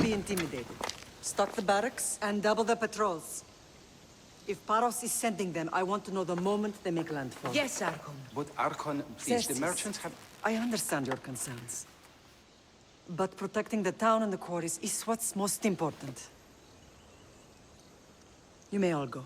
be intimidated. Stock the barracks and double the patrols. If Paros is sending them, I want to know the moment they make landfall. Yes, Archon. But Archon, please, the Certes, merchants have... I understand your concerns. But protecting the town and the quarries is what's most important. You may all go.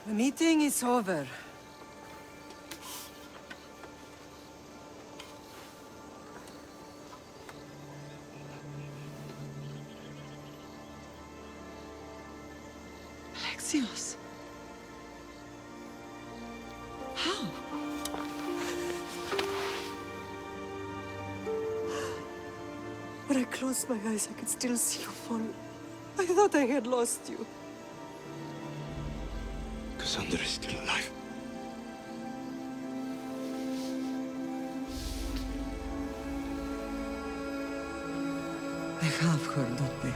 The meeting is over. Alexios. How? When I closed my eyes, I could still see you fall. I thought I had lost you. Cassandra is still alive. They have her, don't they?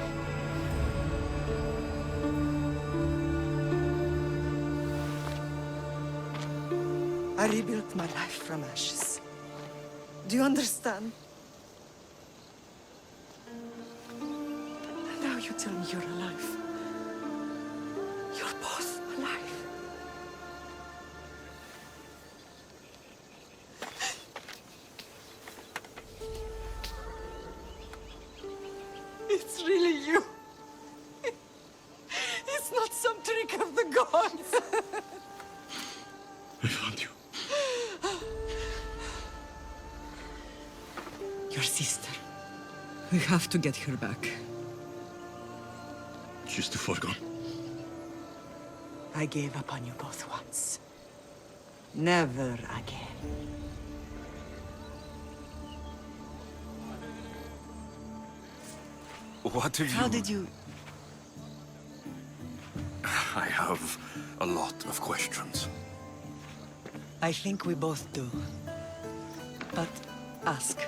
I rebuilt my life from ashes. Do you understand? And now you tell me you're alive. You're both alive. It's really you. It's not some trick of the gods. I found you. Your sister. We have to get her back. She's too far gone. I gave up on you both once. Never again. What have you... How did you... I have a lot of questions. I think we both do. But ask.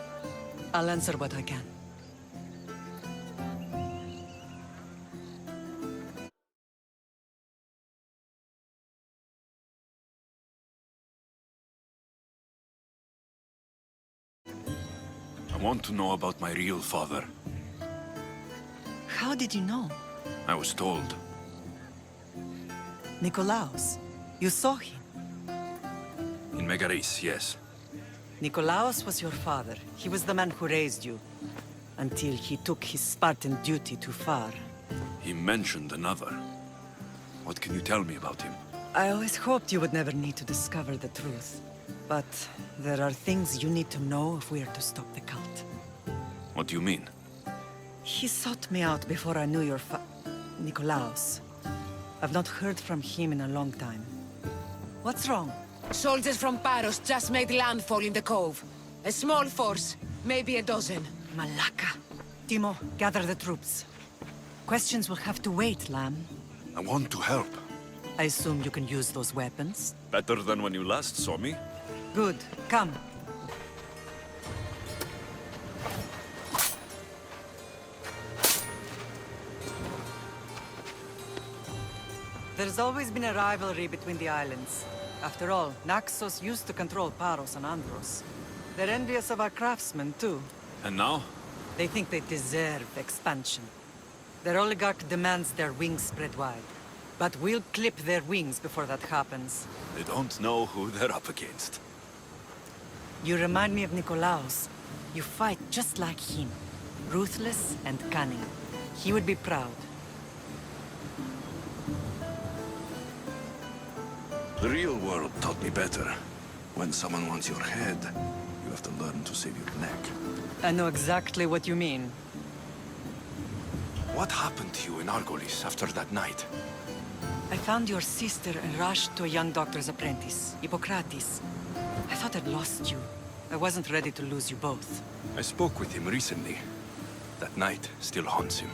I'll answer what I can. I want to know about my real father. How did you know? I was told. Nikolaos. You saw him. In Megaris, yes. Nikolaos was your father. He was the man who raised you. Until he took his Spartan duty too far. He mentioned another. What can you tell me about him? I always hoped you would never need to discover the truth. But there are things you need to know if we are to stop the cult. What do you mean? He sought me out before I knew your Nikolaos. I've not heard from him in a long time. What's wrong? Soldiers from Paros just made landfall in the cove. A small force, maybe a dozen. Malaka. Timo, gather the troops. Questions will have to wait, Lamb. I want to help. I assume you can use those weapons? Better than when you last saw me. Good. Come. There's always been a rivalry between the islands. After all, Naxos used to control Paros and Andros. They're envious of our craftsmen, too. And now? They think they deserve expansion. Their oligarch demands their wings spread wide. But we'll clip their wings before that happens. They don't know who they're up against. You remind me of Nikolaos. You fight just like him. Ruthless and cunning. He would be proud. The real world taught me better. When someone wants your head, you have to learn to save your neck. I know exactly what you mean. What happened to you in Argolis after that night? I found your sister and rushed to a young doctor's apprentice, Hippocrates. I thought I'd lost you. I wasn't ready to lose you both. I spoke with him recently. That night still haunts him.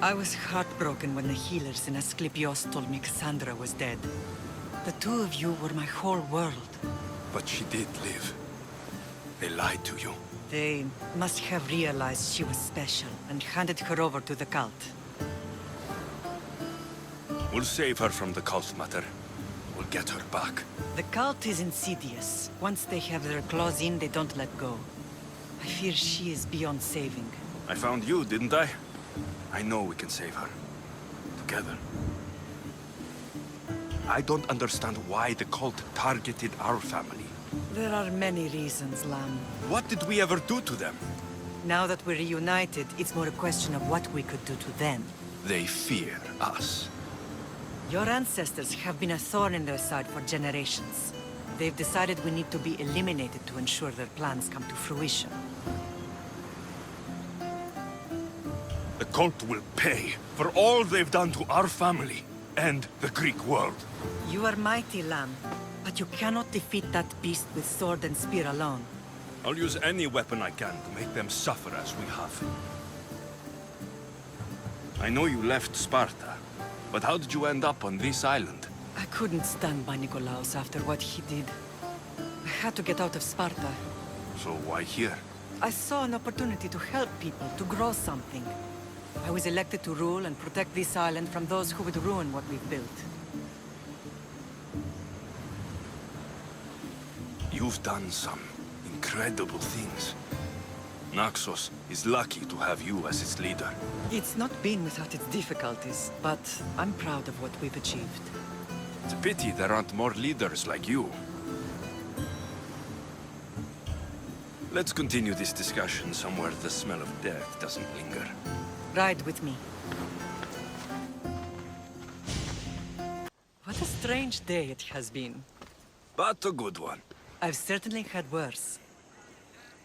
I was heartbroken when the healers in Asclepios told me Cassandra was dead. The two of you were my whole world. But she did live. They lied to you. They must have realized she was special and handed her over to the cult. We'll save her from the cult, Mater. We'll get her back. The cult is insidious. Once they have their claws in, they don't let go. I fear she is beyond saving. I found you, didn't I? I know we can save her. Together. I don't understand why the cult targeted our family. There are many reasons, Lamb. What did we ever do to them? Now that we're reunited, it's more a question of what we could do to them. They fear us. Your ancestors have been a thorn in their side for generations. They've decided we need to be eliminated to ensure their plans come to fruition. The cult will pay for all they've done to our family and the Greek world. You are mighty, Lamb, but you cannot defeat that beast with sword and spear alone. I'll use any weapon I can to make them suffer as we have. I know you left Sparta, but how did you end up on this island? I couldn't stand by Nikolaos after what he did. I had to get out of Sparta. So why here? I saw an opportunity to help people, to grow something. I was elected to rule and protect this island from those who would ruin what we've built. You've done some incredible things. Naxos is lucky to have you as its leader. It's not been without its difficulties, but I'm proud of what we've achieved. It's a pity there aren't more leaders like you. Let's continue this discussion somewhere the smell of death doesn't linger. Ride with me. What a strange day it has been. But a good one. I've certainly had worse.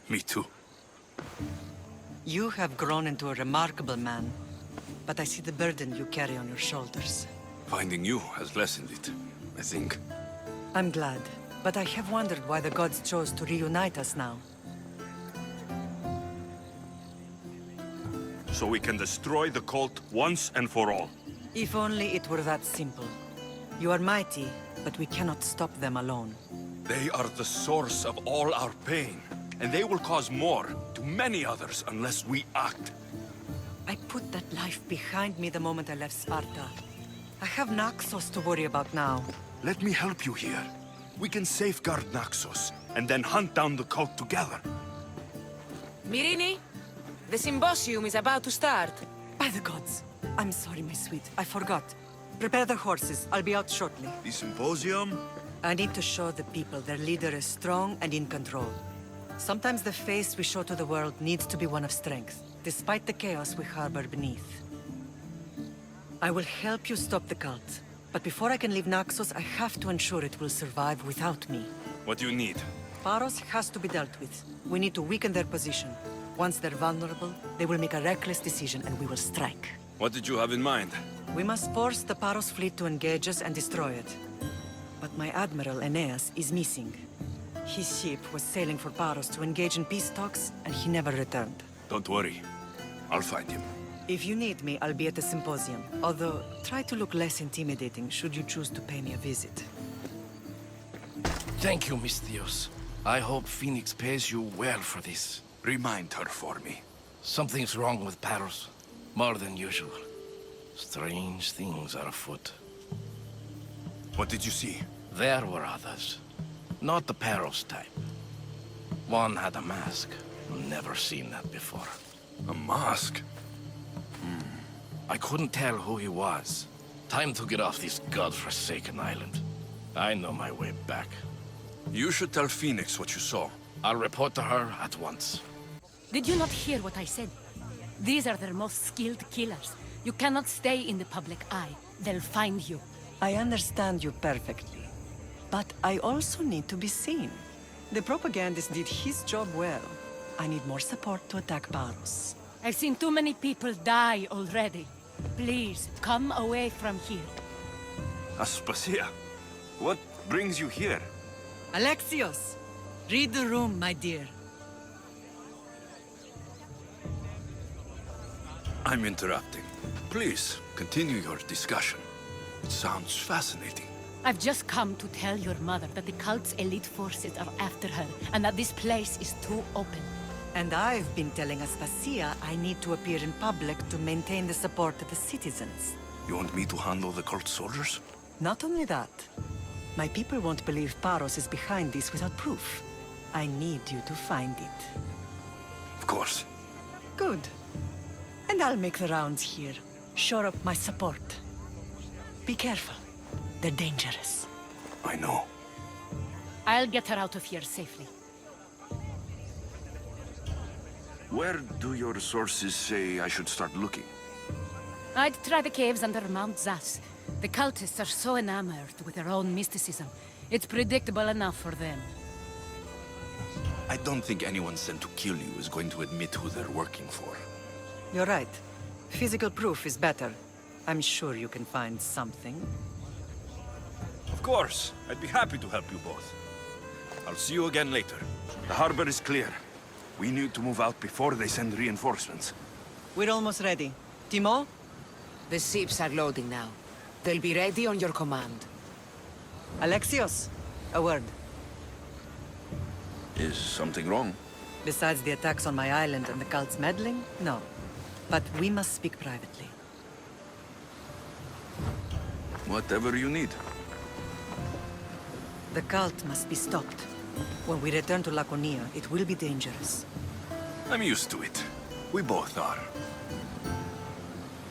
Me too. You have grown into a remarkable man, but I see the burden you carry on your shoulders. Finding you has lessened it, I think. I'm glad, but I have wondered why the gods chose to reunite us now. So we can destroy the cult once and for all. If only it were that simple. You are mighty, but we cannot stop them alone. They are the source of all our pain, and they will cause more to many others unless we act. I put that life behind me the moment I left Sparta. I have Naxos to worry about now. Let me help you here. We can safeguard Naxos, and then hunt down the cult together. Myrrine, the symposium is about to start. By the gods! I'm sorry, my sweet. I forgot. Prepare the horses. I'll be out shortly. The symposium? I need to show the people their leader is strong and in control. Sometimes the face we show to the world needs to be one of strength, despite the chaos we harbor beneath. I will help you stop the cult, but before I can leave Naxos, I have to ensure it will survive without me. What do you need? Paros has to be dealt with. We need to weaken their position. Once they're vulnerable, they will make a reckless decision and we will strike. What did you have in mind? We must force the Paros fleet to engage us and destroy it. But my admiral, Aeneas, is missing. His ship was sailing for Paros to engage in peace talks, and he never returned. Don't worry. I'll find him. If you need me, I'll be at the symposium. Although, try to look less intimidating should you choose to pay me a visit. Thank you, Misthios. I hope Phoenix pays you well for this. Remind her for me. Something's wrong with Paros. More than usual. Strange things are afoot. What did you see? There were others. Not the Paros type. One had a mask. Never seen that before. A mask? I couldn't tell who he was. Time to get off this godforsaken island. I know my way back. You should tell Phoenix what you saw. I'll report to her at once. Did you not hear what I said? These are their most skilled killers. You cannot stay in the public eye. They'll find you. I understand you perfectly. But I also need to be seen. The propagandist did his job well. I need more support to attack Paros. I've seen too many people die already. Please, come away from here. Aspasia, what brings you here? Alexios! Read the room, my dear. I'm interrupting. Please, continue your discussion. It sounds fascinating. I've just come to tell your mother that the cult's elite forces are after her, and that this place is too open. And I've been telling Aspasia I need to appear in public to maintain the support of the citizens. You want me to handle the cult soldiers? Not only that, my people won't believe Paros is behind this without proof. I need you to find it. Of course. Good. And I'll make the rounds here. Shore up my support. Be careful. They're dangerous. I know. I'll get her out of here safely. Where do your sources say I should start looking? I'd try the caves under Mount Zas. The cultists are so enamored with their own mysticism. It's predictable enough for them. I don't think anyone sent to kill you is going to admit who they're working for. You're right. Physical proof is better. I'm sure you can find something. Of course. I'd be happy to help you both. I'll see you again later. The harbor is clear. We need to move out before they send reinforcements. We're almost ready. Timo? The ships are loading now. They'll be ready on your command. Alexios? A word. Is something wrong? Besides the attacks on my island and the cult's meddling? No. But we must speak privately. Whatever you need. The cult must be stopped. When we return to Laconia, it will be dangerous. I'm used to it. We both are.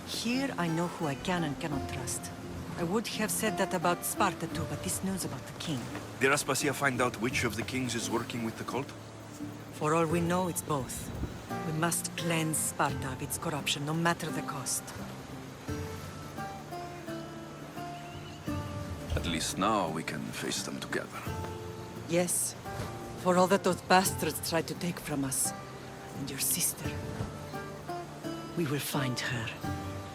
Here, I know who I can and cannot trust. I would have said that about Sparta too, but this news about the king. Did Aspasia find out which of the kings is working with the cult? For all we know, it's both. We must cleanse Sparta of its corruption, no matter the cost. At least now we can face them together. Yes. For all that those bastards tried to take from us. And your sister. We will find her.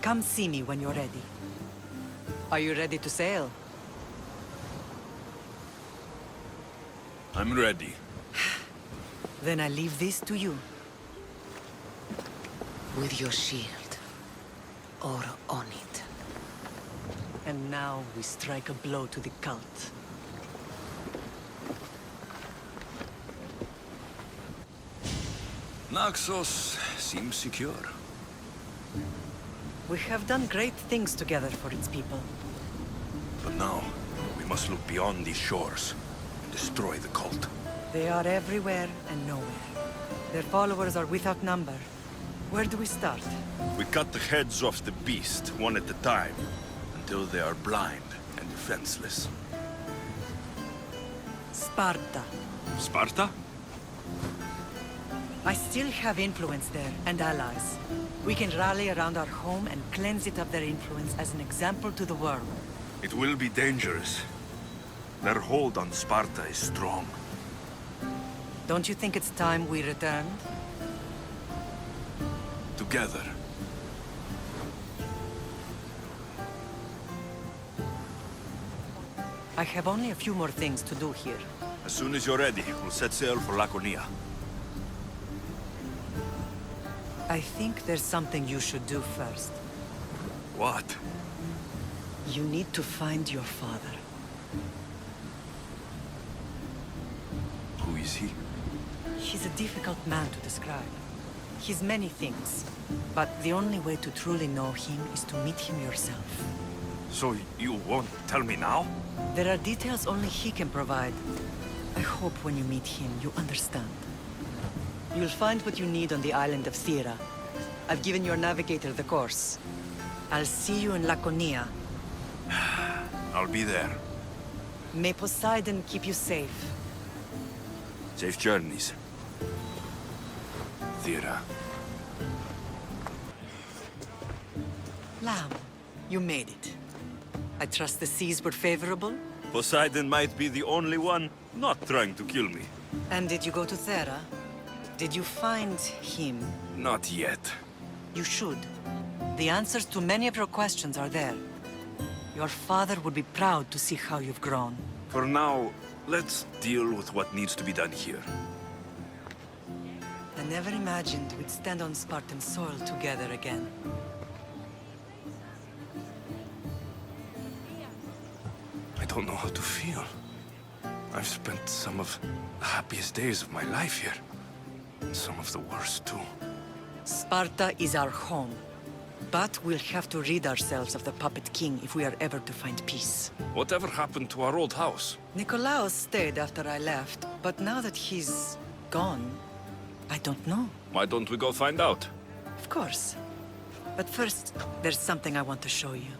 Come see me when you're ready. Are you ready to sail? I'm ready. Then I leave this to you. With your shield. Or on it. And now we strike a blow to the cult. Naxos seems secure. We have done great things together for its people. But now, we must look beyond these shores and destroy the cult. They are everywhere and nowhere. Their followers are without number. Where do we start? We cut the heads off the beast, one at a time, until they are blind and defenseless. Sparta. Sparta? I still have influence there, and allies. We can rally around our home and cleanse it of their influence as an example to the world. It will be dangerous. Their hold on Sparta is strong. Don't you think it's time we returned? Together. I have only a few more things to do here. As soon as you're ready, we'll set sail for Laconia. I think there's something you should do first. What? You need to find your father. Who is he? He's a difficult man to describe. He's many things, but the only way to truly know him is to meet him yourself. So you won't tell me now? There are details only he can provide. I hope when you meet him, you understand. You'll find what you need on the island of Thera. I've given your navigator the course. I'll see you in Laconia. I'll be there. May Poseidon keep you safe. Safe journeys. Thera. Lamb, you made it. I trust the seas were favorable? Poseidon might be the only one not trying to kill me. And did you go to Thera? Did you find him? Not yet. You should. The answers to many of your questions are there. Your father would be proud to see how you've grown. For now, let's deal with what needs to be done here. And Never imagined we'd stand on Spartan soil together again. I don't know how to feel. I've spent some of the happiest days of my life here. And some of the worst, too. Sparta is our home. But we'll have to rid ourselves of the Puppet King if we are ever to find peace. Whatever happened to our old house? Nikolaos stayed after I left, but now that he's gone, I don't know. Why don't we go find out? Of course. But first, there's something I want to show you.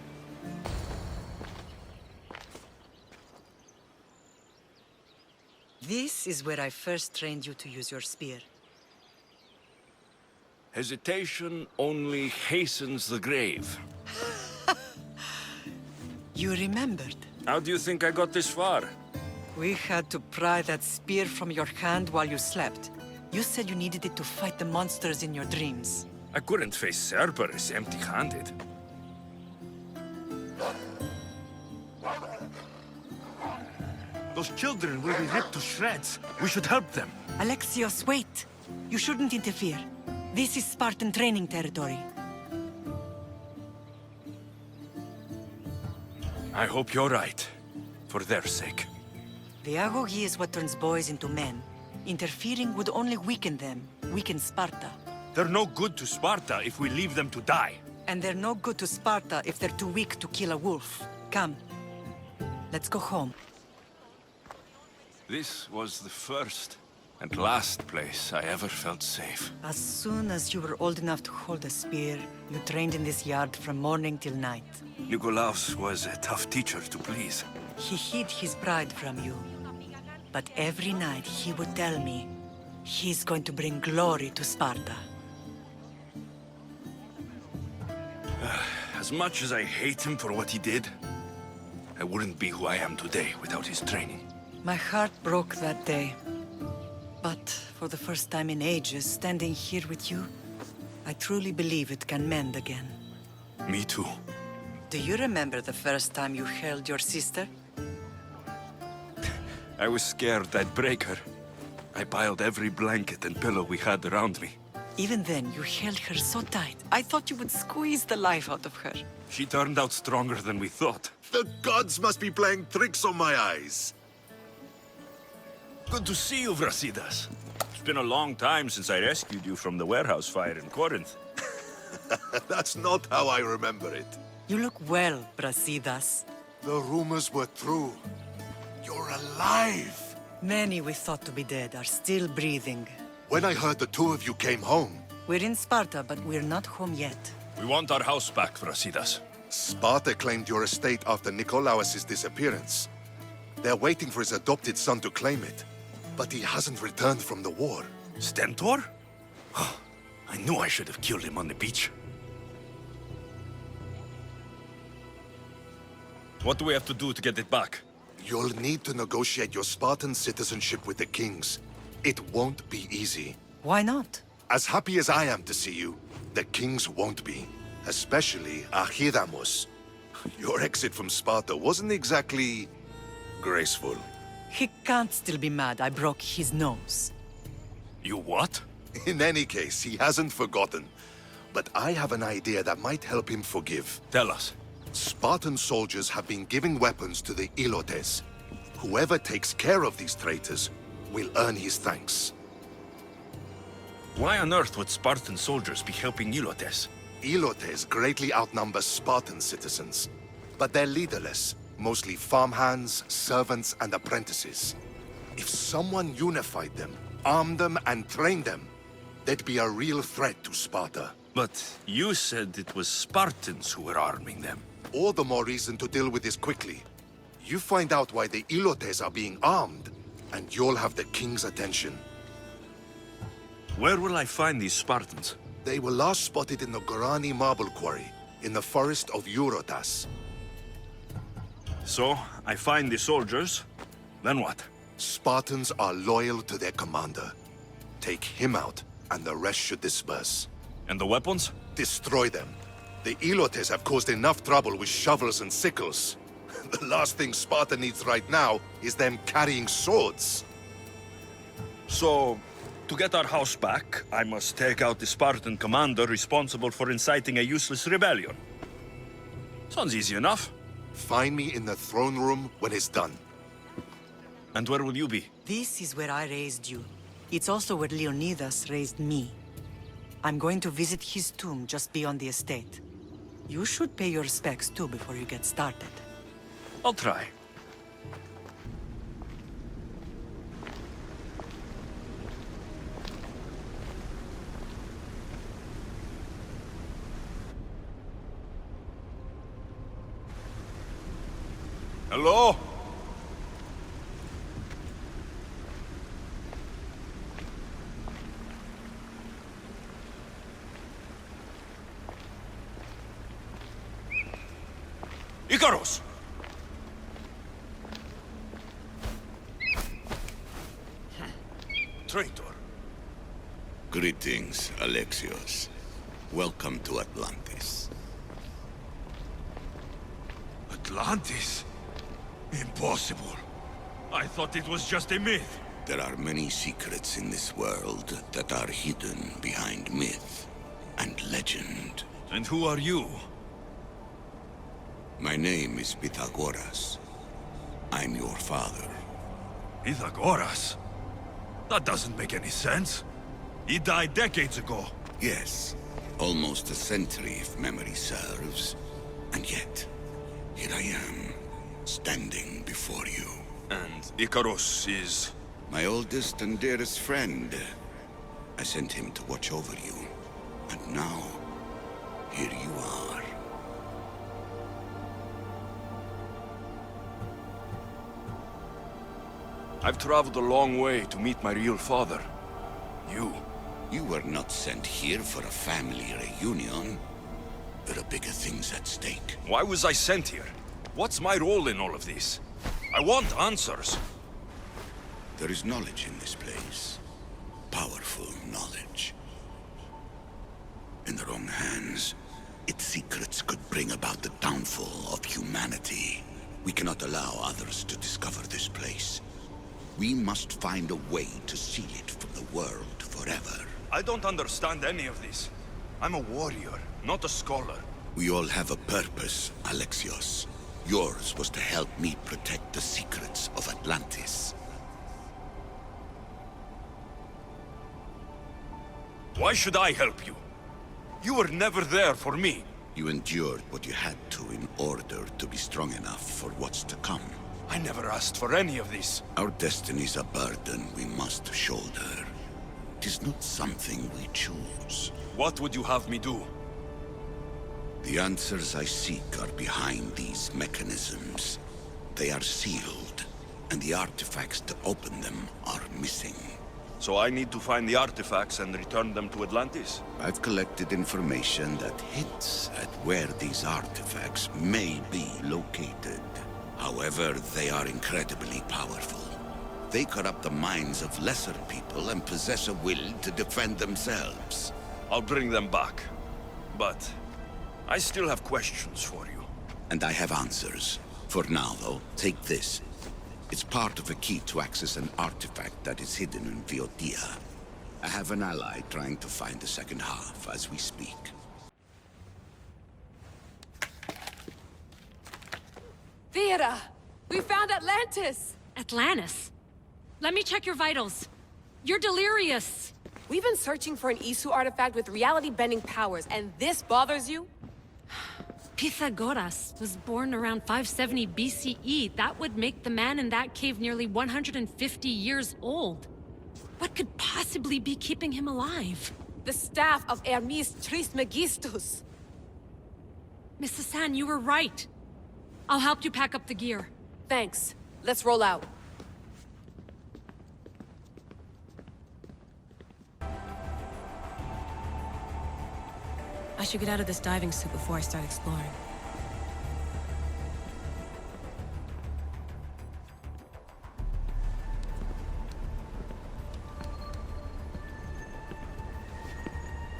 This is where I first trained you to use your spear. Hesitation only hastens the grave. You remembered. How do you think I got this far? We had to pry that spear from your hand while you slept. You said you needed it to fight the monsters in your dreams. I couldn't face Cerberus empty-handed. Those children will be ripped to shreds. We should help them. Alexios, wait! You shouldn't interfere. This is Spartan training territory. I hope you're right. For their sake. The agoge is what turns boys into men. Interfering would only weaken them, weaken Sparta. They're no good to Sparta if we leave them to die. And they're no good to Sparta if they're too weak to kill a wolf. Come. Let's go home. This was the first and last place I ever felt safe. As soon as you were old enough to hold a spear, you trained in this yard from morning till night. Nikolaos was a tough teacher to please. He hid his pride from you. But every night he would tell me, he's going to bring glory to Sparta. As much as I hate him for what he did, I wouldn't be who I am today without his training. My heart broke that day. But for the first time in ages, standing here with you, I truly believe it can mend again. Me too. Do you remember the first time you held your sister? I was scared I'd break her. I piled every blanket and pillow we had around me. Even then, you held her so tight. I thought you would squeeze the life out of her. She turned out stronger than we thought. The gods must be playing tricks on my eyes. Good to see you, Brasidas. It's been a long time since I rescued you from the warehouse fire in Corinth. That's not how I remember it. You look well, Brasidas. The rumors were true. You're alive! Many we thought to be dead are still breathing. When I heard the two of you came home, We're in Sparta, but we're not home yet. We want our house back, Brasidas. Sparta claimed your estate after Nikolaos' disappearance. They're waiting for his adopted son to claim it. But he hasn't returned from the war. Stentor? I knew I should have killed him on the beach. What do we have to do to get it back? You'll need to negotiate your Spartan citizenship with the kings. It won't be easy. Why not? As happy as I am to see you, the kings won't be. Especially Archidamos. Your exit from Sparta wasn't exactly graceful. He can't still be mad I broke his nose. You what? In any case, he hasn't forgotten. But I have an idea that might help him forgive. Tell us. Spartan soldiers have been giving weapons to the Ilotes. Whoever takes care of these traitors will earn his thanks. Why on earth would Spartan soldiers be helping Ilotes? Ilotes greatly outnumber Spartan citizens, but they're leaderless, mostly farmhands, servants, and apprentices. If someone unified them, armed them, and trained them, they'd be a real threat to Sparta. But you said it was Spartans who were arming them. All the more reason to deal with this quickly. You find out why the Ilotes are being armed, and you'll have the king's attention. Where will I find these Spartans? They were last spotted in the Gorani marble quarry, in the forest of Eurotas. So, I find the soldiers, then what? Spartans are loyal to their commander. Take him out, and the rest should disperse. And the weapons? Destroy them. The Ilotes have caused enough trouble with shovels and sickles. The last thing Sparta needs right now is them carrying swords. So, To get our house back, I must take out the Spartan commander responsible for inciting a useless rebellion. Sounds easy enough. Find me in the throne room when it's done. And where will you be? This is where I raised you. It's also where Leonidas raised me. I'm going to visit his tomb just beyond the estate. You should pay your respects too before you get started. I'll try. Hello? Icarus! Traitor. Greetings, Alexios. Welcome to Atlantis. Atlantis? Impossible. I thought it was just a myth. There are many secrets in this world that are hidden behind myth and legend. And who are you? My name is Pythagoras. I'm your father. Pythagoras? That doesn't make any sense. He died decades ago. Yes, almost a century if memory serves. And yet, here I am, standing before you. And Icarus is... My oldest and dearest friend. I sent him to watch over you. And now, here you are. I've traveled a long way to meet my real father. You were not sent here for a family reunion. There are bigger things at stake. Why was I sent here? What's my role in all of this? I want answers. There is knowledge in this place. Powerful knowledge. In the wrong hands, its secrets could bring about the downfall of humanity. We cannot allow others to discover this place. We must find a way to seal it from the world forever. I don't understand any of this. I'm a warrior, not a scholar. We all have a purpose, Alexios. Yours was to help me protect the secrets of Atlantis. Why should I help you? You were never there for me. You endured what you had to in order to be strong enough for what's to come. I never asked for any of this. Our destiny's a burden we must shoulder. It is not something we choose. What would you have me do? The answers I seek are behind these mechanisms. They are sealed, and the artifacts to open them are missing. So I need to find the artifacts and return them to Atlantis? I've collected information that hints at where these artifacts may be located. However, they are incredibly powerful. They corrupt the minds of lesser people and possess a will to defend themselves. I'll bring them back. But I still have questions for you. And I have answers. For now, though, take this. It's part of a key to access an artifact that is hidden in Viotia. I have an ally trying to find the second half as we speak. Theodore! We found Atlantis! Atlantis? Let me check your vitals. You're delirious. We've been searching for an Isu artifact with reality-bending powers, and this bothers you? Pythagoras was born around 570 BCE. That would make the man in that cave nearly 150 years old. What could possibly be keeping him alive? The staff of Hermes Trismegistus. Mrs. San, you were right. I'll help you pack up the gear. Thanks. Let's roll out. I should get out of this diving suit before I start exploring.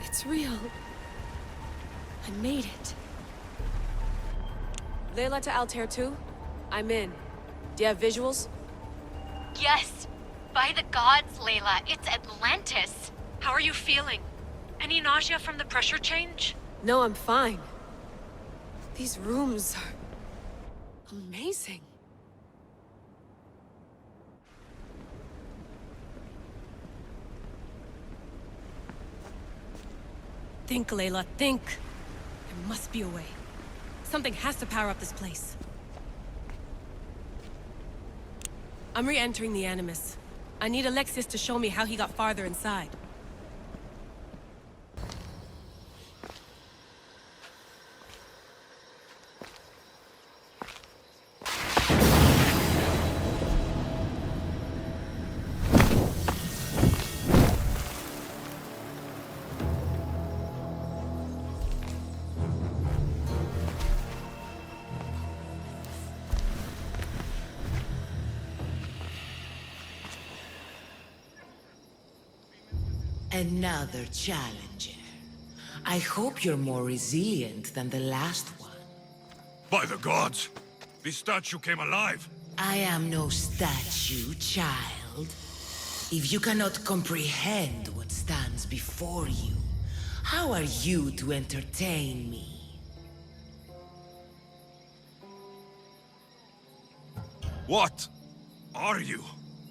It's real. I made it. Layla to Altair 2? I'm in. Do you have visuals? Yes! By the gods, Layla, it's Atlantis. How are you feeling? Any nausea from the pressure change? No, I'm fine. These rooms are amazing. Think, Layla, think. There must be a way. Something has to power up this place. I'm re-entering the Animus. I need Alexis to show me how he got farther inside. Another challenger. I hope you're more resilient than the last one. By the gods! This statue came alive! I am no statue, child. If you cannot comprehend what stands before you, how are you to entertain me? What are you?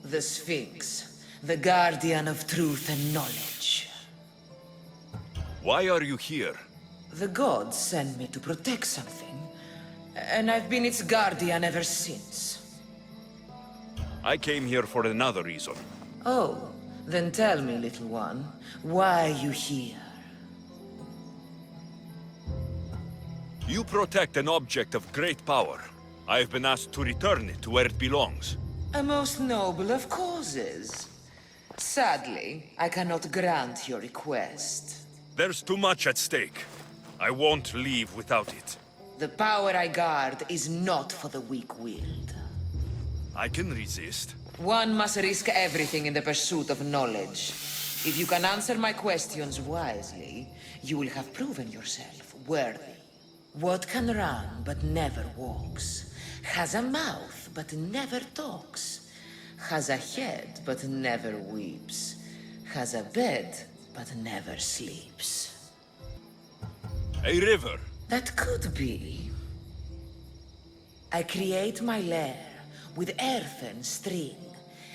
The Sphinx, the guardian of truth and knowledge. Why are you here? The gods sent me to protect something, and I've been its guardian ever since. I came here for another reason. Oh, then tell me, little one, why are you here? You protect an object of great power. I've been asked to return it to where it belongs. A most noble of causes. Sadly, I cannot grant your request. There's too much at stake. I won't leave without it. The power I guard is not for the weak-willed. I can resist. One must risk everything in the pursuit of knowledge. If you can answer my questions wisely, you will have proven yourself worthy. What can run but never walks? Has a mouth but never talks? Has a head but never weeps? Has a bed but never sleeps? A river. That could be. I create my lair with earthen string,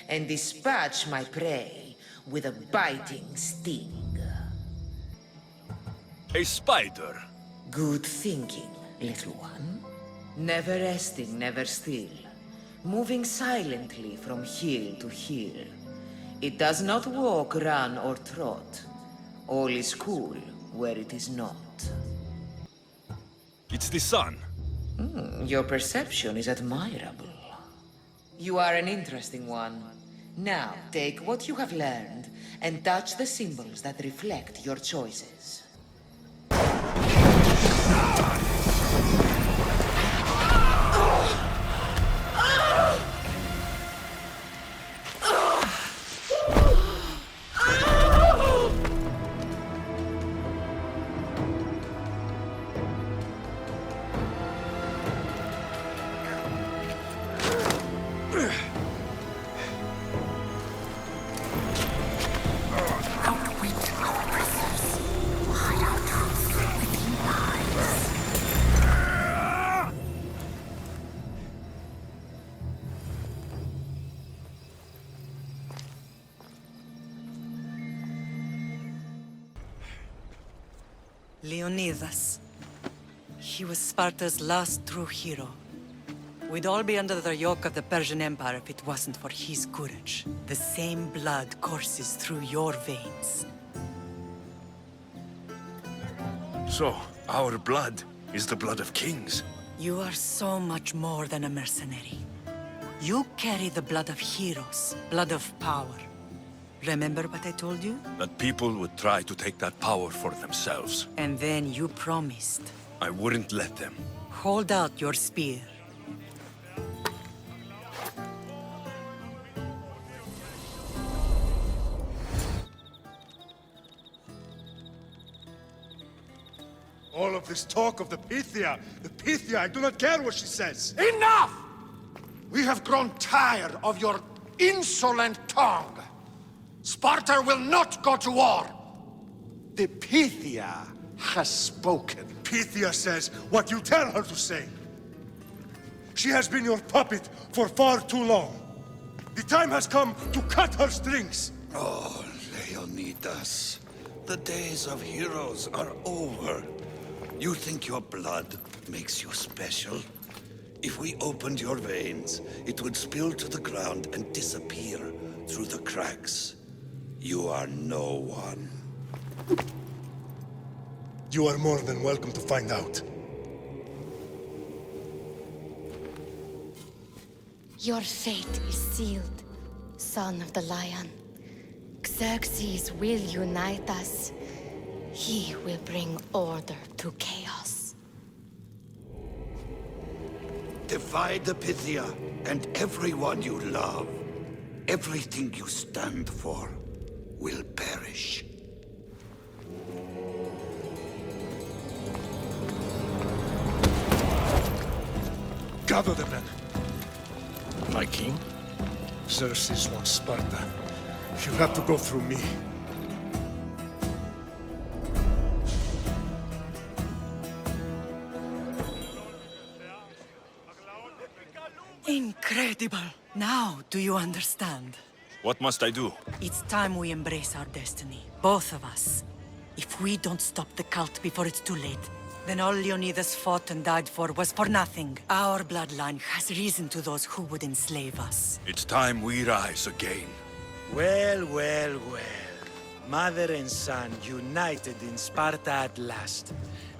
and dispatch my prey with a biting sting. A spider. Good thinking, little one. Never resting, never still. Moving silently from hill to hill. It does not walk, run, or trot. All is cool where it is not. It's the sun. Your perception is admirable. You are an interesting one. Now, take what you have learned and touch the symbols that reflect your choices. Leonidas. He was Sparta's last true hero. We'd all be under the yoke of the Persian Empire if it wasn't for his courage. The same blood courses through your veins. So, our blood is the blood of kings. You are so much more than a mercenary. You carry the blood of heroes, blood of power. Remember what I told you? That people would try to take that power for themselves. And then you promised. I wouldn't let them. Hold out your spear. All of this talk of the Pythia, I do not care what she says. Enough! We have grown tired of your insolent tongue! Sparta will not go to war! The Pythia has spoken. Pythia says what you tell her to say. She has been your puppet for far too long. The time has come to cut her strings. Oh, Leonidas. The days of heroes are over. You think your blood makes you special? If we opened your veins, it would spill to the ground and disappear through the cracks. You are no one. You are more than welcome to find out. Your fate is sealed, son of the Lion. Xerxes will unite us. He will bring order to chaos. Divide the Pythia and everyone you love. Everything you stand for will perish. Gather the men. My king? Xerxes wants Sparta. She'll have to go through me. Incredible! Now, do you understand? What must I do? It's time we embrace our destiny, both of us. If we don't stop the cult before it's too late, then all Leonidas fought and died for was for nothing. Our bloodline has risen to those who would enslave us. It's time we rise again. Well, well, well. Mother and son united in Sparta at last.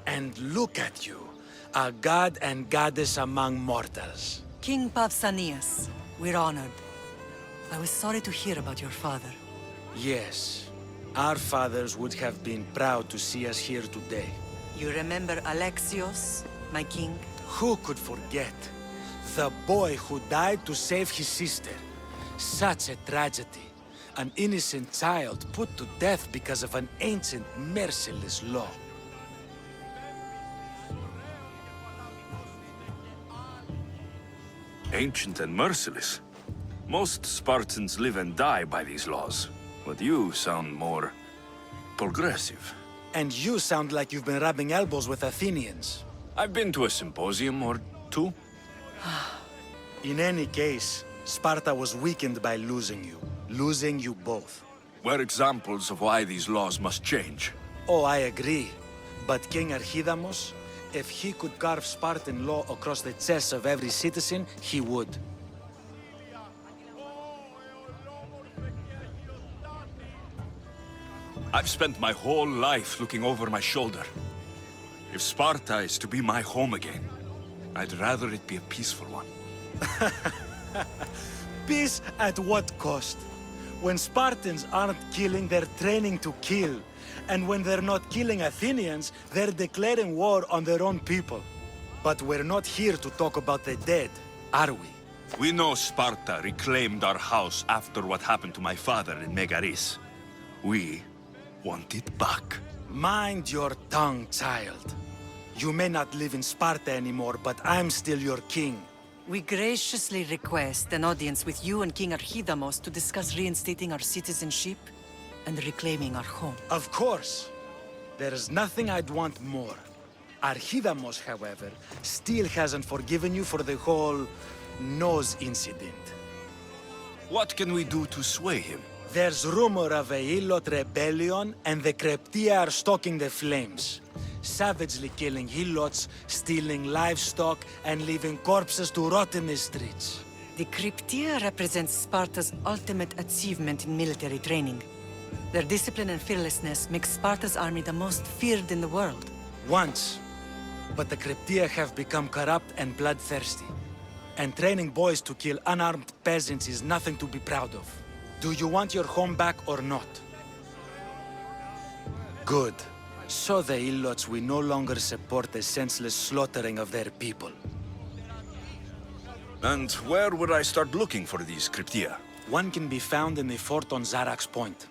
And look at you, a god and goddess among mortals. King Pausanias, we're honored. I was sorry to hear about your father. Yes, our fathers would have been proud to see us here today. You remember Alexios, my king? Who could forget? The boy who died to save his sister. Such a tragedy. An innocent child put to death because of an ancient, merciless law. Ancient and merciless. Most Spartans live and die by these laws. But you sound more progressive. And you sound like you've been rubbing elbows with Athenians. I've been to a symposium or two. In any case, Sparta was weakened by losing you. Losing you both. We're examples of why these laws must change. Oh, I agree. But King Archidamos, if he could carve Spartan law across the chests of every citizen, he would. I've spent my whole life looking over my shoulder. If Sparta is to be my home again, I'd rather it be a peaceful one. Peace at what cost? When Spartans aren't killing, they're training to kill. And when they're not killing Athenians, they're declaring war on their own people. But we're not here to talk about the dead, are we? We know Sparta reclaimed our house after what happened to my father in Megaris. We want it back. Mind your tongue, child. You may not live in Sparta anymore, but I'm still your king. We graciously request an audience with you and King Archidamos to discuss reinstating our citizenship and reclaiming our home. Of course. There is nothing I'd want more. Archidamos, however, still hasn't forgiven you for the whole nose incident. What can we do to sway him? There's rumor of a Hilot rebellion, and the Kryptia are stalking the flames. Savagely killing Helots, stealing livestock, and leaving corpses to rot in the streets. The Kryptia represents Sparta's ultimate achievement in military training. Their discipline and fearlessness make Sparta's army the most feared in the world. Once. But the Kryptia have become corrupt and bloodthirsty. And training boys to kill unarmed peasants is nothing to be proud of. Do you want your home back or not? Good. So the Ilots will no longer support the senseless slaughtering of their people. And where would I start looking for these Kryptia? One can be found in the fort on Zarax Point.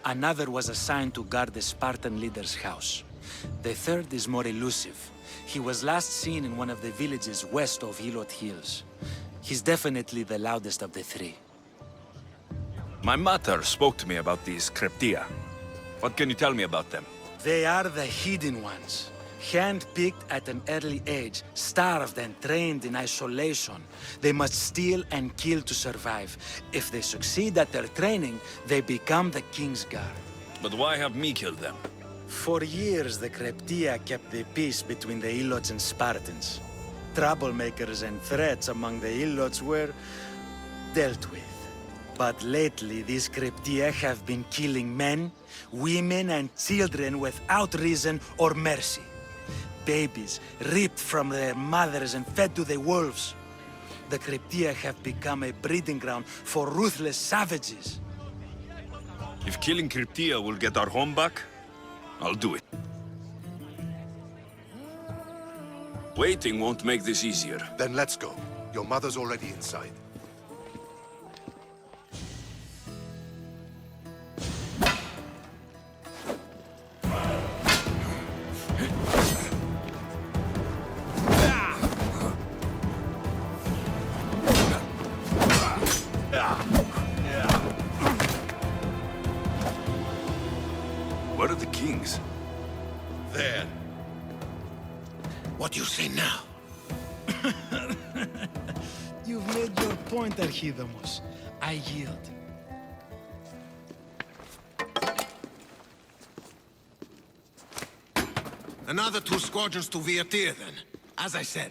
Another was assigned to guard the Spartan leader's house. The third is more elusive. He was last seen in one of the villages west of Hilot Hills. He's definitely the loudest of the three. My mother spoke to me about these Cryptia. What can you tell me about them? They are the hidden ones. Hand-picked at an early age, starved and trained in isolation. They must steal and kill to survive. If they succeed at their training, they become the King's Guard. But why have me killed them? For years, the Cryptia kept the peace between the Ilots and Spartans. Troublemakers and threats among the Ilots were dealt with. But lately, these Cryptia have been killing men, women, and children without reason or mercy. Babies ripped from their mothers and fed to the wolves. The Cryptia have become a breeding ground for ruthless savages. If killing Cryptia will get our home back, I'll do it. Waiting won't make this easier. Then let's go. Your mother's already inside. Where are the kings? There. What do you say now? You've made your point, Archidamos. I yield. Another 2 squadrons to Viatir, then. As I said.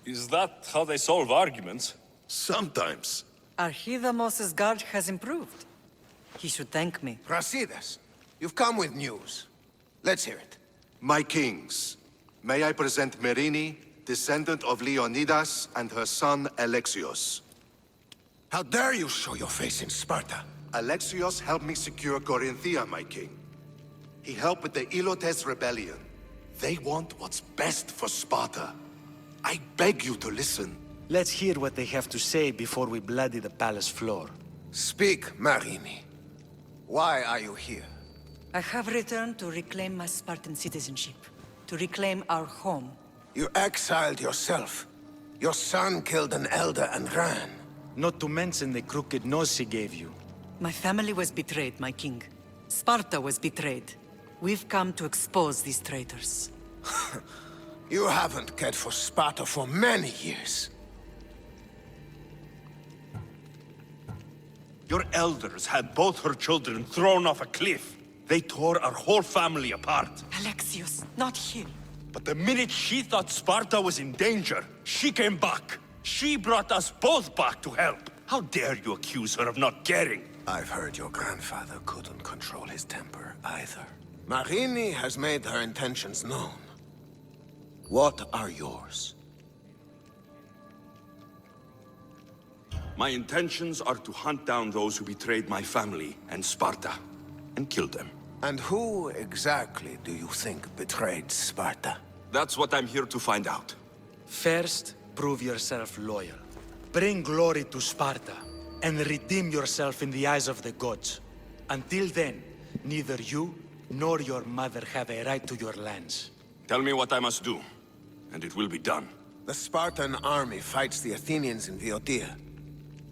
Is that how they solve arguments? Sometimes. Archidamos' guard has improved. He should thank me. Brasidas, you've come with news. Let's hear it. My kings, may I present Merini, descendant of Leonidas, and her son Alexios. How dare you show your face in Sparta? Alexios helped me secure Corinthia, my king. He helped with the Ilotes rebellion. They want what's best for Sparta. I beg you to listen. Let's hear what they have to say before we bloody the palace floor. Speak, Marini. Why are you here? I have returned to reclaim my Spartan citizenship, to reclaim our home. You exiled yourself. Your son killed an elder and ran. Not to mention the crooked nose he gave you. My family was betrayed, my king. Sparta was betrayed. We've come to expose these traitors. You haven't cared for Sparta for many years. Your elders had both her children thrown off a cliff. They tore our whole family apart. Alexios, not him. But the minute she thought Sparta was in danger, she came back. She brought us both back to help. How dare you accuse her of not caring? I've heard your grandfather couldn't control his temper either. Marini has made her intentions known. What are yours? My intentions are to hunt down those who betrayed my family and Sparta, and kill them. And who exactly do you think betrayed Sparta? That's what I'm here to find out. First, prove yourself loyal. Bring glory to Sparta, and redeem yourself in the eyes of the gods. Until then, neither you nor your mother have a right to your lands. Tell me what I must do, and it will be done. The Spartan army fights the Athenians in Viotia.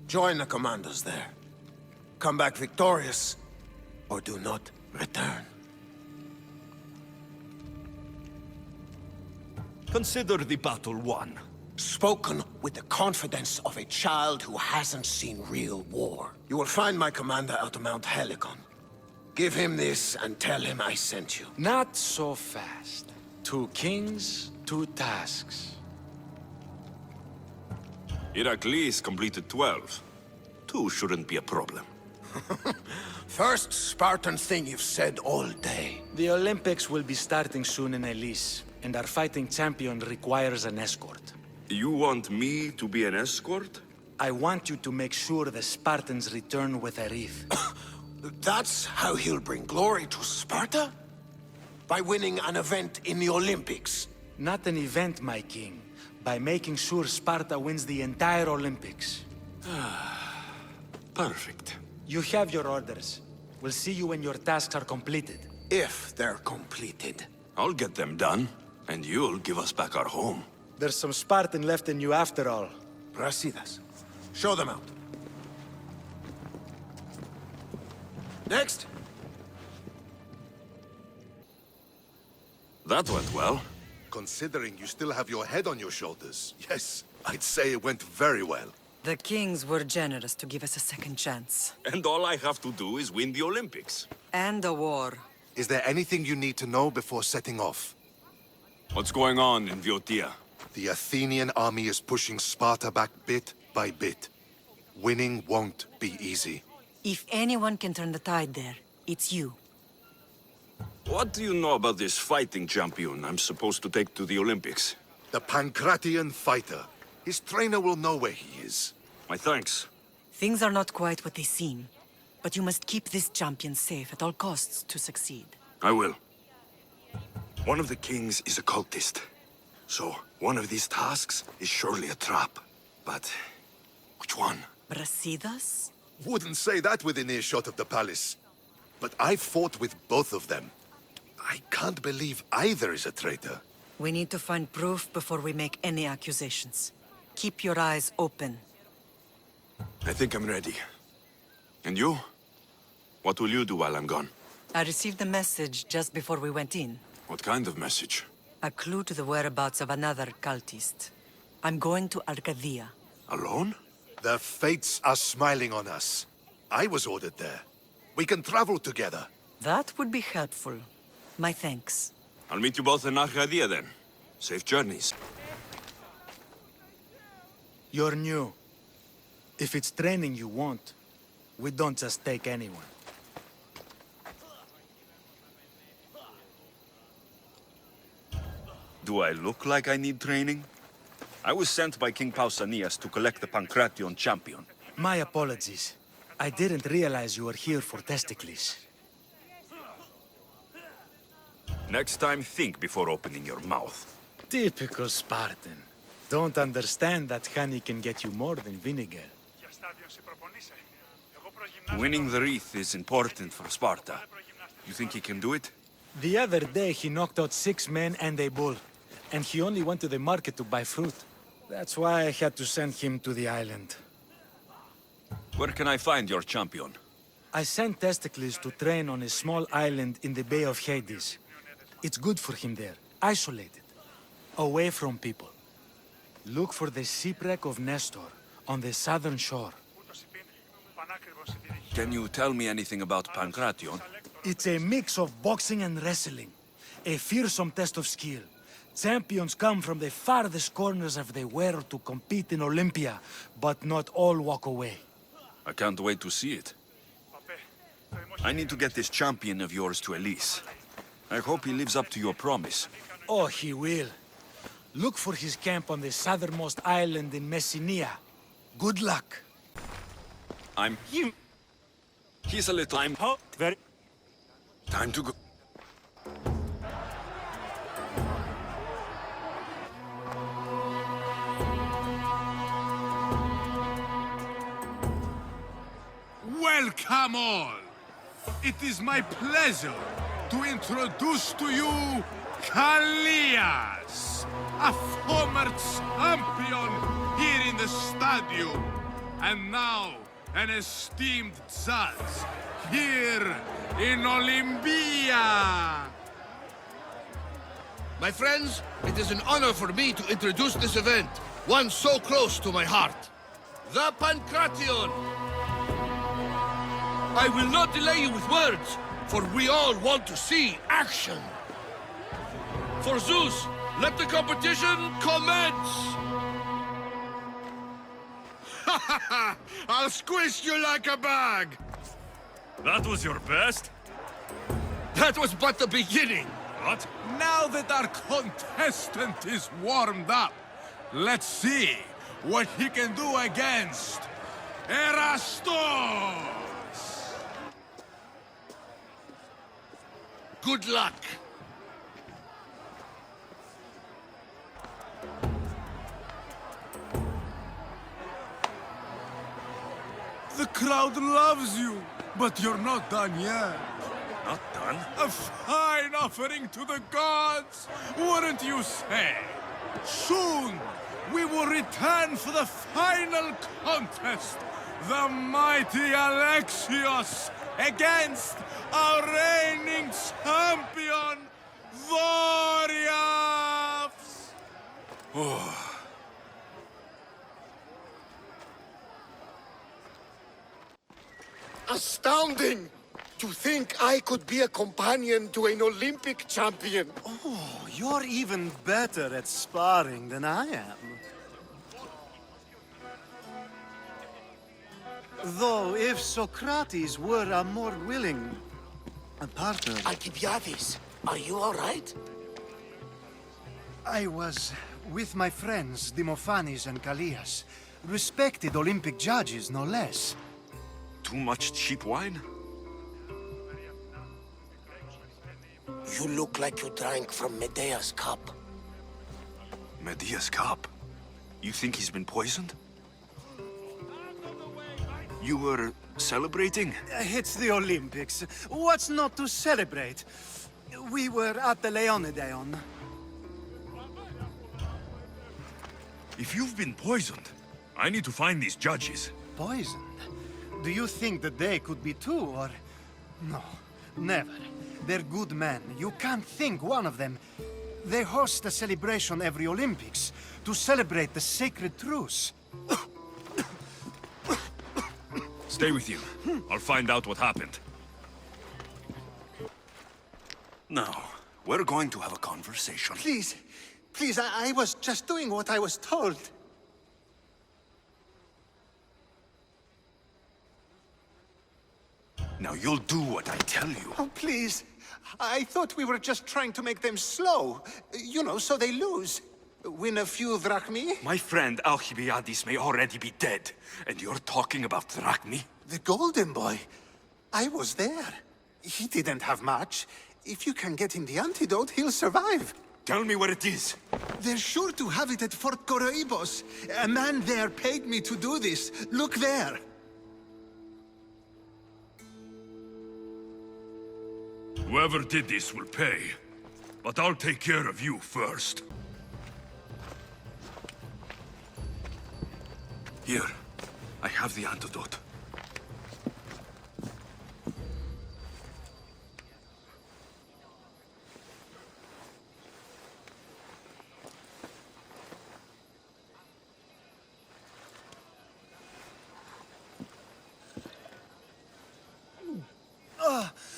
Join the commandos there. Come back victorious, or do not return. Consider the battle won. Spoken with the confidence of a child who hasn't seen real war. You will find my commander at Mount Helicon. Give him this and tell him I sent you. Not so fast. 2 kings, 2 tasks. Heracles completed 12. 2 shouldn't be a problem. First Spartan thing you've said all day. The Olympics will be starting soon in Elise, and our fighting champion requires an escort. You want me to be an escort? I want you to make sure the Spartans return with a wreath. That's how he'll bring glory to Sparta? By winning an event in the Olympics? Not an event, my king. By making sure Sparta wins the entire Olympics. Perfect. You have your orders. We'll see you when your tasks are completed. If they're completed. I'll get them done, and you'll give us back our home. There's some Spartan left in you after all. Brasidas. Show them out. Next. That went well. Considering you still have your head on your shoulders, yes, I'd say it went very well. The kings were generous to give us a second chance. And all I have to do is win the Olympics. And a war. Is there anything you need to know before setting off? What's going on in Viotia? The Athenian army is pushing Sparta back bit by bit. Winning won't be easy. If anyone can turn the tide there, it's you. What do you know about this fighting champion I'm supposed to take to the Olympics? The Pancratian fighter. His trainer will know where he is. My thanks. Things are not quite what they seem, but you must keep this champion safe at all costs to succeed. I will. One of the kings is a cultist. So, one of these tasks is surely a trap. But, which one? Brasidas? Wouldn't say that within earshot of the palace. But I've fought with both of them. I can't believe either is a traitor. We need to find proof before we make any accusations. Keep your eyes open. I think I'm ready. And you? What will you do while I'm gone? I received a message just before we went in. What kind of message? A clue to the whereabouts of another cultist. I'm going to Arcadia. Alone? The fates are smiling on us. I was ordered there. We can travel together. That would be helpful. My thanks. I'll meet you both in Arcadia then. Safe journeys. You're new. If it's training you want, we don't just take anyone. Do I look like I need training? I was sent by King Pausanias to collect the Pancration champion. My apologies. I didn't realize you were here for Testicles. Next time, think before opening your mouth. Typical Spartan. Don't understand that honey can get you more than vinegar. Winning the wreath is important for Sparta. You think he can do it? The other day he knocked out 6 men and a bull. And he only went to the market to buy fruit. That's why I had to send him to the island. Where can I find your champion? I sent Testicles to train on a small island in the Bay of Hades. It's good for him there, isolated, away from people. Look for the shipwreck of Nestor on the southern shore. Can you tell me anything about Pancration? It's a mix of boxing and wrestling. A fearsome test of skill. Champions come from the farthest corners of the world to compete in Olympia, but not all walk away. I can't wait to see it. I need to get this champion of yours to Elise. I hope he lives up to your promise. Oh, he will. Look for his camp on the southernmost island in Messenia. Good luck. He's a little... Time to go. Welcome all! It is my pleasure to introduce to you Kallias, a former champion here in the stadium, and now an esteemed judge here in Olympia. My friends, it is an honor for me to introduce this event, one so close to my heart. The Pancration! I will not delay you with words, for we all want to see action. For Zeus, let the competition commence! Ha ha ha! I'll squish you like a bag! That was your best? That was but the beginning! What? Now that our contestant is warmed up, let's see what he can do against Erastos! Good luck! The crowd loves you, but you're not done yet. Not done? A fine offering to the gods, wouldn't you say? Soon, we will return for the final contest. The mighty Alexios against our reigning champion, Warriors! Astounding! To think I could be a companion to an Olympic champion. Oh, you're even better at sparring than I am. Though, if Socrates were a more willing partner... Alcibiades, are you all right? I was with my friends, Demophanes and Callias. Respected Olympic judges, no less. Too much cheap wine? You look like you drank from Medea's cup. Medea's cup? You think he's been poisoned? You were celebrating? It's the Olympics. What's not to celebrate? We were at the Leonideon. If you've been poisoned, I need to find these judges. Poisoned? Do you think that they could be too, or... No, never. They're good men. You can't think one of them. They host a celebration every Olympics to celebrate the sacred truce. Stay with you. I'll find out what happened. Now, we're going to have a conversation. Please, I was just doing what I was told. Now you'll do what I tell you. Oh, please. I thought we were just trying to make them slow. You know, so they lose. Win a few drachmi. My friend Alcibiades may already be dead, and you're talking about drachmi? The golden boy. I was there. He didn't have much. If you can get him the antidote, he'll survive. Tell me where it is. They're sure to have it at Fort Coroibos. A man there paid me to do this. Look there. Whoever did this will pay. But I'll take care of you first. Here, I have the antidote.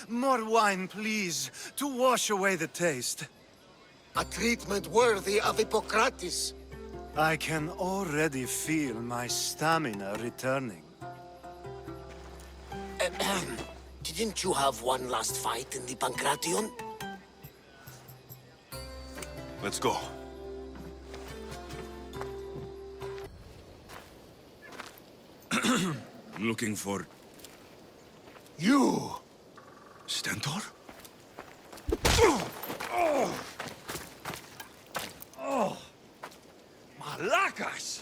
More wine, please, to wash away the taste. A treatment worthy of Hippocrates. I can already feel my stamina returning. Didn't you have one last fight in the Pancration? Let's go. Looking for... You! Stentor? Malacas!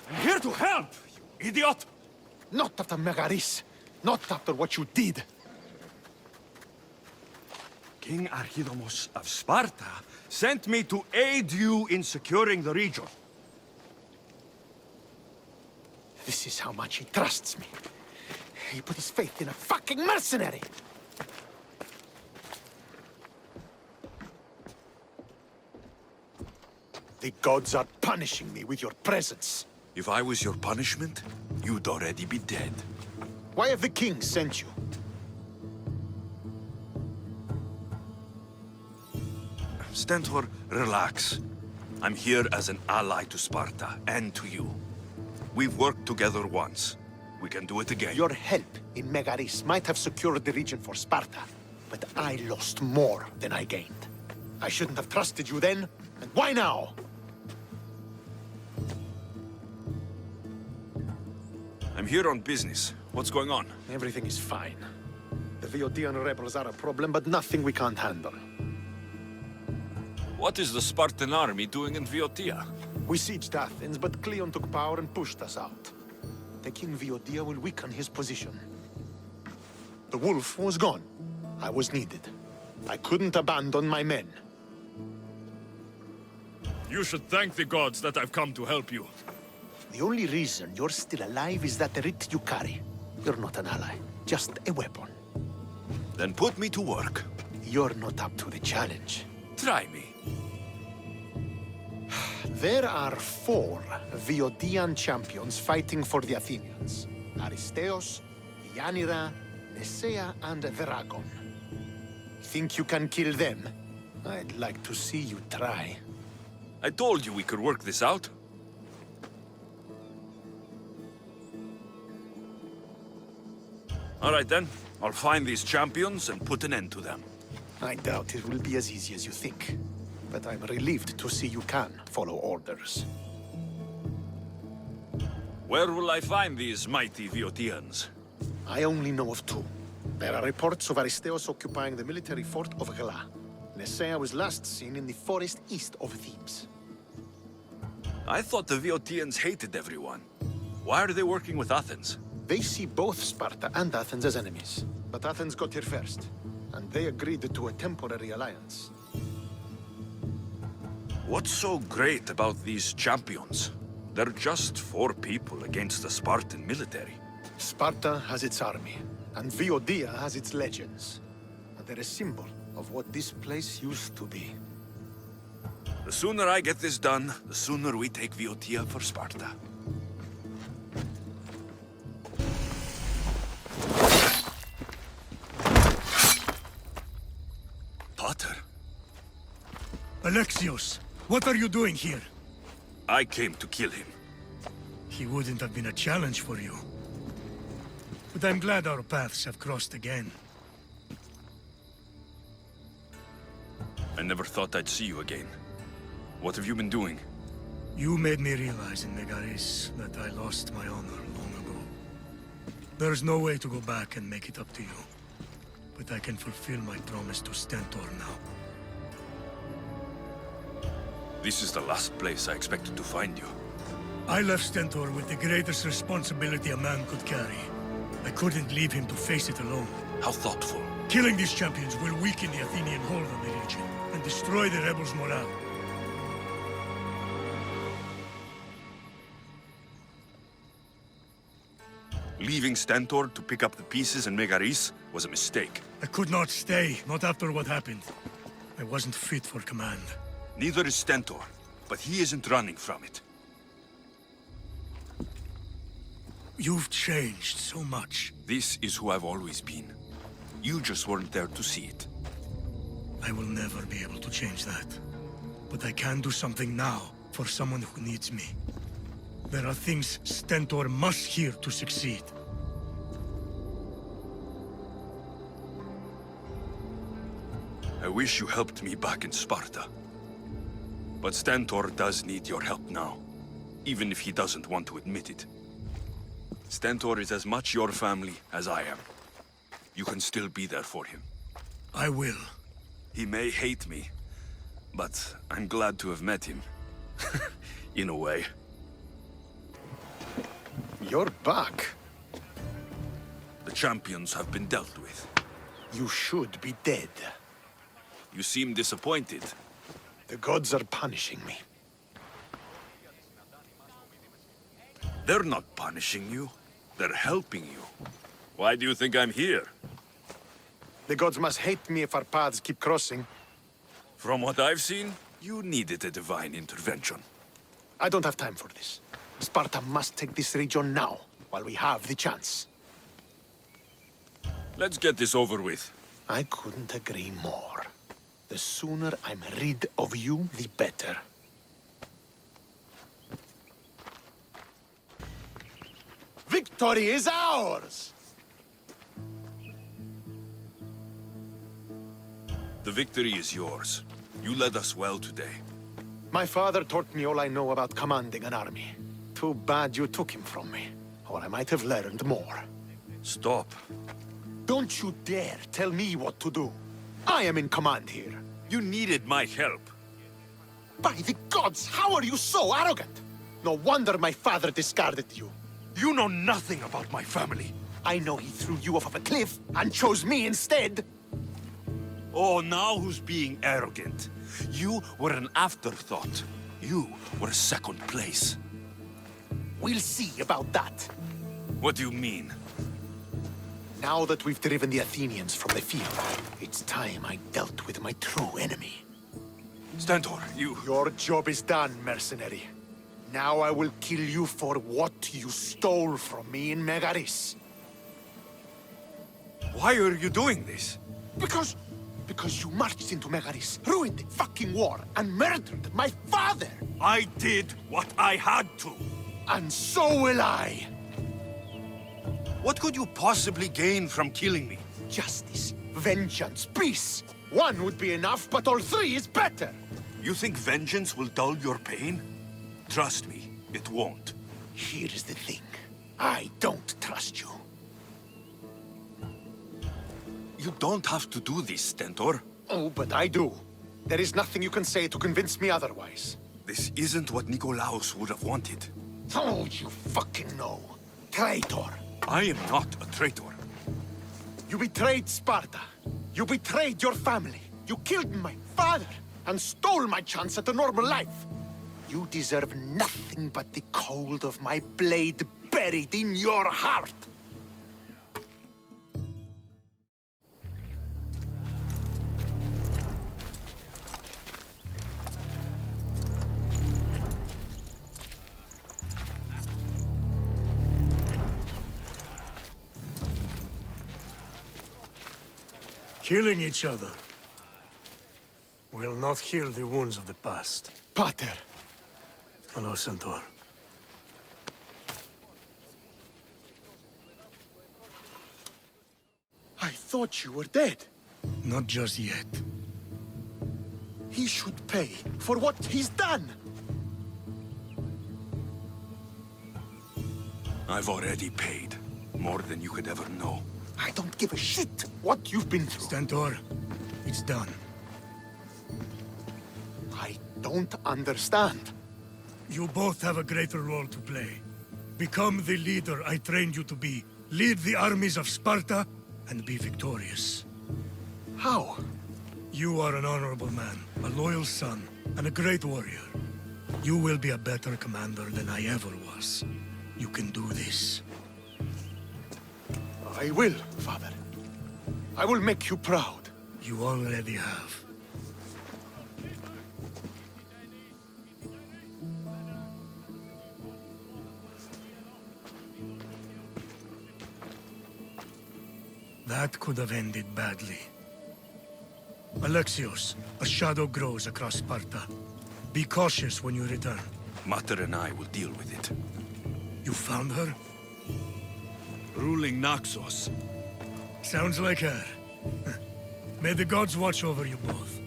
I'm here to help, you idiot! Not after Megaris. Not after what you did. King Archidomos of Sparta sent me to aid you in securing the region. This is how much he trusts me. He put his faith in a fucking mercenary! The gods are punishing me with your presence. If I was your punishment, you'd already be dead. Why have the kings sent you? Stentor, relax. I'm here as an ally to Sparta, and to you. We've worked together once. We can do it again. Your help in Megaris might have secured the region for Sparta, but I lost more than I gained. I shouldn't have trusted you then, and why now? I'm here on business. What's going on? Everything is fine. The Viodian rebels are a problem, but nothing we can't handle. What is the Spartan army doing in Viotia? We sieged Athens, but Cleon took power and pushed us out. Taking Viotia will weaken his position. The wolf was gone. I was needed. I couldn't abandon my men. You should thank the gods that I've come to help you. The only reason you're still alive is that writ you carry. You're not an ally, just a weapon. Then put me to work. You're not up to the challenge. Try me. There are 4 Viodian champions fighting for the Athenians. Aristeos, Yanira, Nesea, and Veragon. Think you can kill them? I'd like to see you try. I told you we could work this out. All right then. I'll find these champions and put an end to them. I doubt it will be as easy as you think. But I'm relieved to see you can follow orders. Where will I find these mighty Viodians? I only know of 2. There are reports of Aristeos occupying the military fort of Gela. Nesea was last seen in the forest east of Thebes. I thought the Viodians hated everyone. Why are they working with Athens? They see both Sparta and Athens as enemies. But Athens got here first, and they agreed to a temporary alliance. What's so great about these champions? They're just 4 people against the Spartan military. Sparta has its army, and Viodia has its legends. And they're a symbol of what this place used to be. The sooner I get this done, the sooner we take Viotia for Sparta. Potter? Alexios, what are you doing here? I came to kill him. He wouldn't have been a challenge for you. But I'm glad our paths have crossed again. I never thought I'd see you again. What have you been doing? You made me realize in Megaris that I lost my honor long ago. There's no way to go back and make it up to you. But I can fulfill my promise to Stentor now. This is the last place I expected to find you. I left Stentor with the greatest responsibility a man could carry. I couldn't leave him to face it alone. How thoughtful. Killing these champions will weaken the Athenian hold on the region and destroy the rebels' morale. Leaving Stentor to pick up the pieces in Megaris was a mistake. I could not stay, not after what happened. I wasn't fit for command. Neither is Stentor, but he isn't running from it. You've changed so much. This is who I've always been. You just weren't there to see it. I will never be able to change that. But I can do something now for someone who needs me. There are things Stentor must hear to succeed. I wish you helped me back in Sparta. But Stentor does need your help now, even if he doesn't want to admit it. Stentor is as much your family as I am. You can still be there for him. I will. He may hate me, but I'm glad to have met him. In a way. You're back. The champions have been dealt with. You should be dead. You seem disappointed. The gods are punishing me. They're not punishing you. They're helping you. Why do you think I'm here? The gods must hate me if our paths keep crossing. From what I've seen, you needed a divine intervention. I don't have time for this. Sparta must take this region now, while we have the chance. Let's get this over with. I couldn't agree more. The sooner I'm rid of you, the better. Victory is ours! The victory is yours. You led us well today. My father taught me all I know about commanding an army. Too bad you took him from me, or I might have learned more. Stop. Don't you dare tell me what to do. I am in command here. You needed my help. By the gods, how are you so arrogant? No wonder my father discarded you. You know nothing about my family. I know he threw you off of a cliff and chose me instead. Oh, now who's being arrogant? You were an afterthought. You were second place. We'll see about that. What do you mean? Now that we've driven the Athenians from the field, it's time I dealt with my true enemy. Stentor, you... Your job is done, mercenary. Now I will kill you for what you stole from me in Megaris. Why are you doing this? Because you marched into Megaris, ruined the fucking war, and murdered my father! I did what I had to. And so will I! What could you possibly gain from killing me? Justice, vengeance, peace! One would be enough, but all three is better! You think vengeance will dull your pain? Trust me, it won't. Here's the thing. I don't trust you. You don't have to do this, Stentor. Oh, but I do. There is nothing you can say to convince me otherwise. This isn't what Nikolaos would have wanted. Oh, you fucking know. Traitor. I am not a traitor. You betrayed Sparta. You betrayed your family. You killed my father and stole my chance at a normal life. You deserve nothing but the cold of my blade buried in your heart. Killing each other will not heal the wounds of the past. Pater. Hello, Centaur. I thought you were dead. Not just yet. He should pay for what he's done. I've already paid. More than you could ever know. I don't give a shit what you've been through. Stentor, it's done. I don't understand. You both have a greater role to play. Become the leader I trained you to be. Lead the armies of Sparta and be victorious. How? You are an honorable man, a loyal son, and a great warrior. You will be a better commander than I ever was. You can do this. I will, Father. I will make you proud. You already have. That could have ended badly. Alexios, a shadow grows across Sparta. Be cautious when you return. Mater and I will deal with it. You found her? Ruling Naxos. Sounds like her. May the gods watch over you both.